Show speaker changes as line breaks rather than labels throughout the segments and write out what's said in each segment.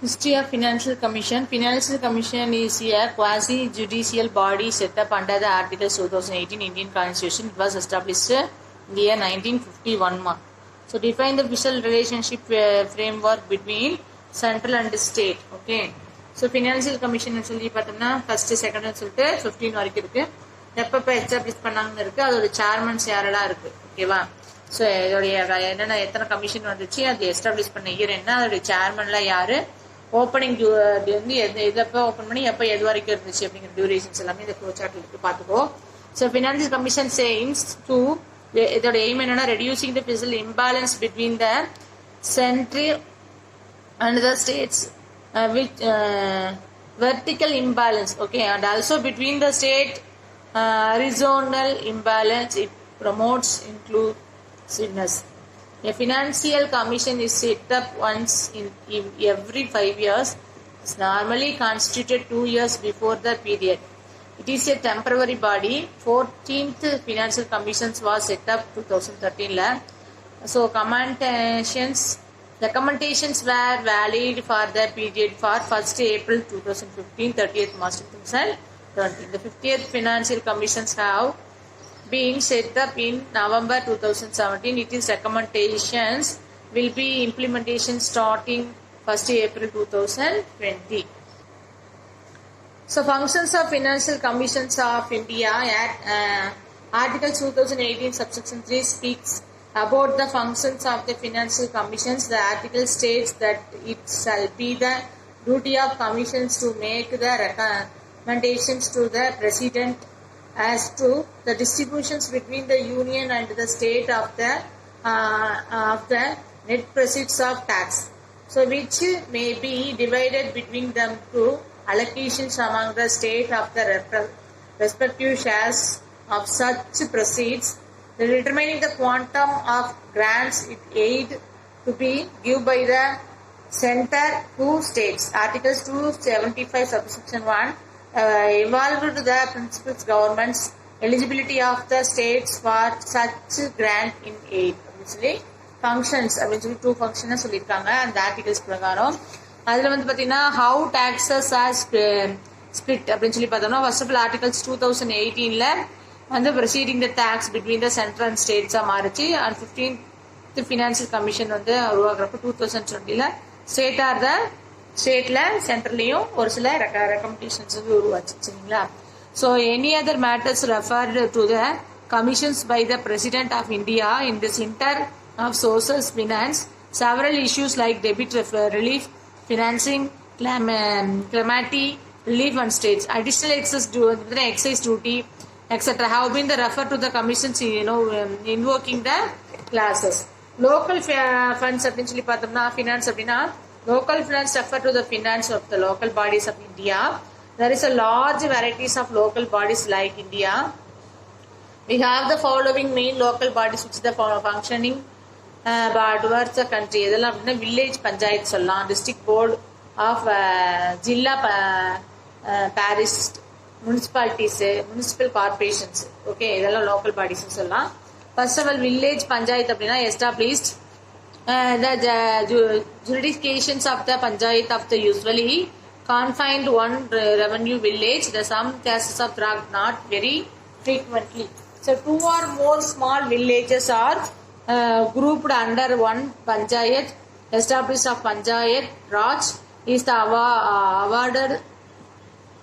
History of Financial Commission. Financial Commission is a quasi-judicial body set up under the Articles 2018 Indian Constitution. It was established in the year 1951. So define the official relationship framework between central and state. Okay. So Financial Commission சொல்லி பார்த்தோம்னா first second சொல்லிட்டு 15 வரைக்கும் இருக்கு. எப்பப்போ establish பண்ணாங்கன்னு இருக்கு. அதோட chairmen யாரெல்லாம் இருக்கு. ஓகேவா? ஸோ இதோடைய என்னென்ன எத்தனை கமிஷன் வந்துச்சு, அது எஸ்டாப்ளிஷ் பண்ண இயர் என்ன, அதோடைய சேர்மன்லாம் யாரு, ஓப்பனிங் வந்து எப்போ ஓப்பன் பண்ணி எப்போ எது வரைக்கும் இருந்துச்சு அப்படிங்கிற டியூரேஷன்ஸ் எல்லாமே இந்த ஃப்ளோ சார்ட்ல இருக்கு பார்த்துக்கோ. So financial commission AIIMS to இதோட எய்ம் என்னன்னா reducing the physical imbalance between the central and the states with vertical imbalance, okay, and also between the state horizontal imbalance. It promotes inclusiveness. A financial commission is set up once in every 5 years. It's normally constituted 2 years before the period. It is a temporary body. 14th financial commission was set up 2013. So recommendations were valid for the period for 1st April 2015, 30th March 2020. The 50th financial commissions have been set up in November 2017. It is recommendations will be implementation starting 1st April 2020. So functions of financial commissions of India at Article 2018 subsection 3 speaks about the functions of the financial commissions. The article states that it shall be the duty of commissions to make the recommendations to the president as to the distributions between the union and the state of the net proceeds of tax, so which may be divided between them through allocations among the state of the respective shares of such proceeds. Determining the quantum of grants it aid to be given by the center to states. Articles 275 subsection 1 evolved the principles government's eligibility of the states for such grant in aid. Obviously functions அப்படின்னு சொல்லி 2 functions சொல்லியிருக்காங்க அந்த articles பிரகாரம். அதில் வந்து பார்த்தீங்கன்னா how taxes are split அப்படின்னு சொல்லி பார்த்தோம்னா ஃபர்ஸ்ட் ஆஃப் ஆல் ஆர்டிகல்ஸ் 2018ல வந்து proceeding the tax between the central and ஸ்டேட்ஸாக மாறிச்சு. அண்ட் 15th ஃபினான்சியல் கமிஷன் வந்து உருவாக்குறப்ப 2020ல ஸ்டேட்ல சென்ட்ரல்லையும் ஒரு சில ரெக்கமெண்டேஷன்ஸ் வந்து உருவாச்சு. சரிங்களா? So any other matters referred to the commissions by the president of India in the centre of sources finance several issues like debit relief financing calamity relief on states additional excise duty etc have been the refer to the commissions invoking the classes. Local funds அப்படினு சொல்லி பார்த்தோம்னா finance அப்படினா local funds refer to the finance of the local bodies of India. There is a large varieties of local bodies like India. We have the following main local bodies which the functioning towards the country. இதெல்லாம் அப்படின்னா village panchayat சொல்லலாம், district board of zilla parishad municipalities municipal corporations. Okay, இதெல்லாம் local பாடிஸ்ன்னு சொல்லலாம். First of all village panchayat அப்படின்னா established the jurisdictions of the panchayat of the usually confined one revenue village. The some cases of not very frequently. So 2 or more small villages are grouped under one panchayat. Established of panchayat Raj is the awarded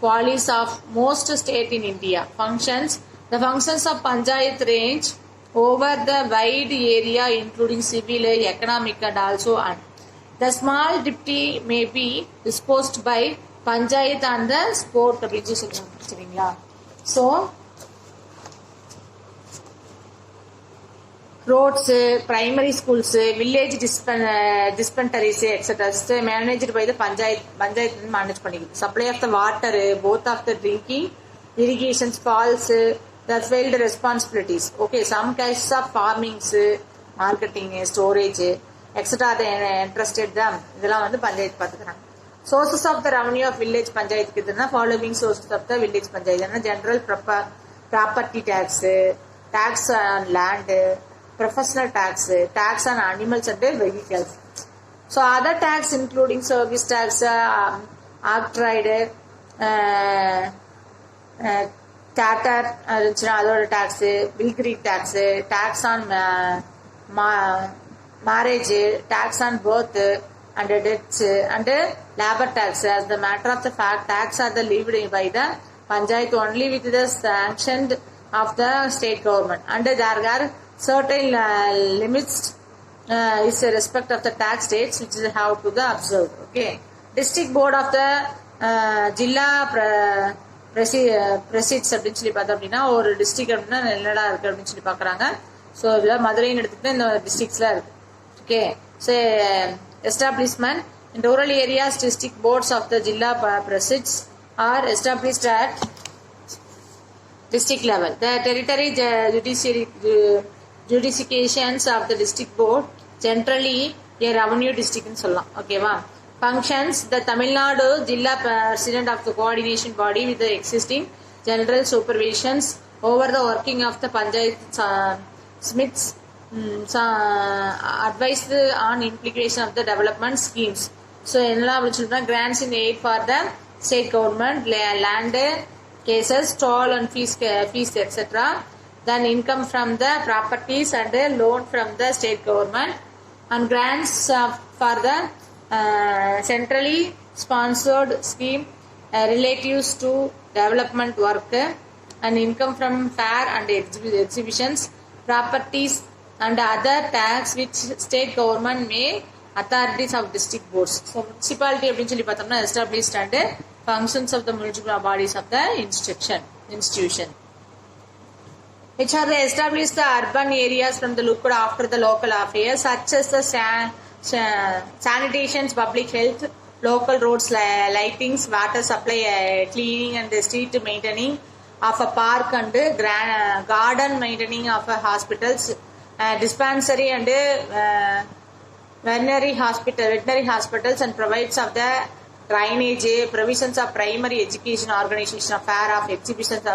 policy of most state in India. Functions. The functions of panchayat range over the wide area including civil, economic and also and the small deputy may be disposed by panchayat and the sport அப்படின்னு சொல்லுவாங்க. சரிங்களா? So roads, primary schools, village dispensaries, etc. managed by the panchayat manage பண்ணிக்குது. Supply of the water, both of the drinking, irrigation, falls, the field responsibilities. Okay, some cases of farming, marketing, storage, etc. they entrusted them. இதெல்லாம் வந்து பஞ்சாயத்து பார்த்துக்கிறாங்க. Sources of the revenue of village பஞ்சாயத்துக்கு இதுனா following sources of the village panchayat general property tax, tax on land, professional tax, tax on animals and vehicles. So other tax including service tax, octroi, theatre இருந்துச்சுன்னா அதோட tax, pilgrim tax, tax on marriage, tax on birth and debts and labor tax. As the matter of the fact, tax are the levied by the panchayat only with the sanctioned of the state government, and there are certain limits is respect of the tax states which is how to the observed. Okay, district board of the jilla presides அப்படின்னு சொல்லி பார்த்தோம் அப்படின்னா ஒரு district அப்படின்னா என்னடா இருக்கு அப்படின்னு சொல்லி பார்க்குறாங்க. ஸோ இதில் மதுரைன்னு எடுத்துக்கிட்டு இந்த டிஸ்ட்ரிக்ஸ்லாம் இருக்கு. Okay, so establishment in rural areas, district boards of the jilla presides are established at district level. The territory jurisdictions of the district board generally a revenue district ன்னு சொல்லலாம். ஓகேவா? Functions: the Tamil Nadu Jilla President of the coordination body with the existing general supervisions over the working of the Panchayat Smiths, advised on implication of the development schemes. So என்னலாம் அப்படின்னு சொல்லிட்டா grants in aid for the state government, land cases, toll and fees etc. Then income from the properties and loan from the state government, and grants for the centrally sponsored scheme relatives to development work, and income from fair and exhibitions, properties and other tax which state government may authorities of district boards. So municipality அப்படின்னு சொல்லி பார்த்தோம்னா established and functions of the municipal bodies of the institution which are established the urban areas from the looked after the local affairs such as the sanitation, public health, local roads lightings, water supply, cleaning and the street maintaining of a park and garden maintaining of a hospitals, dispensary and veterinary hospitals, and provides of the drainage, provisions of primary education, organization of fair, of exhibitions,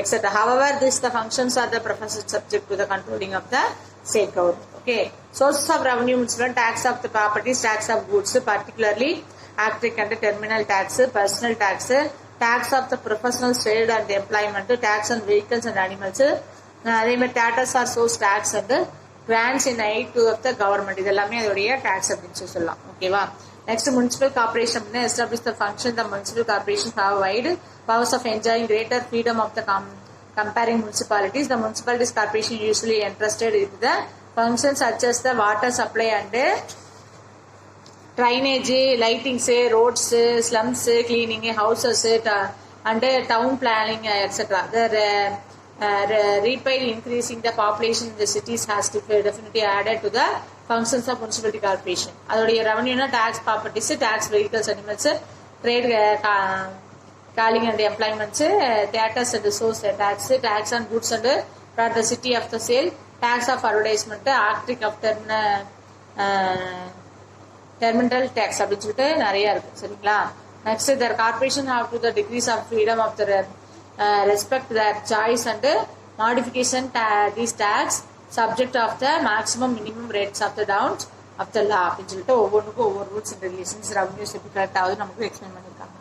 etc. However, the functions are the professors subject to the controlling of the state government. Okay, sources of revenue: tax of the properties, tax of goods, particularly active and terminal tax, personal tax, tax of the professional trade and employment, tax on vehicles and animals. அதே மாதிரி duties or source taxes வந்து grants in aid to of the government, இது எல்லாமே அதோடைய taxes அப்படின்னு சொல்லலாம். ஓகேவா? Next municipal corporation அப்படின்னா establish the function the municipal corporation have wide powers of enjoying greater freedom of the comparing municipalities. The municipalities corporation usually entrusted with the functions such as the water supply and drainage, lightings, roads, slums, cleaning, houses, and town planning, etc. The repaid increasing the population in the cities has definitely added to the functions of municipality corporation. அதோடைய ரெவன்யூனா tax properties, tax vehicles, animals, trade, calling and employments, theatres and source tax, tax on goods and for the city of the sale, tax of advertisement, arctic of terminal tax அப்படின்னு சொல்லிட்டு நிறைய இருக்கு. சரிங்களா? Next their corporation have to the degrees of freedom of the respect their choice and modification these tax subject of the maximum minimum rates of the downs of the law அப்படின்னு சொல்லிட்டு ஒவ்வொன்றுக்கும் ஒவ்வொரு rules and regulations revenues எப்படி correct ஆகுது நமக்கு explain பண்ணியிருக்காங்க.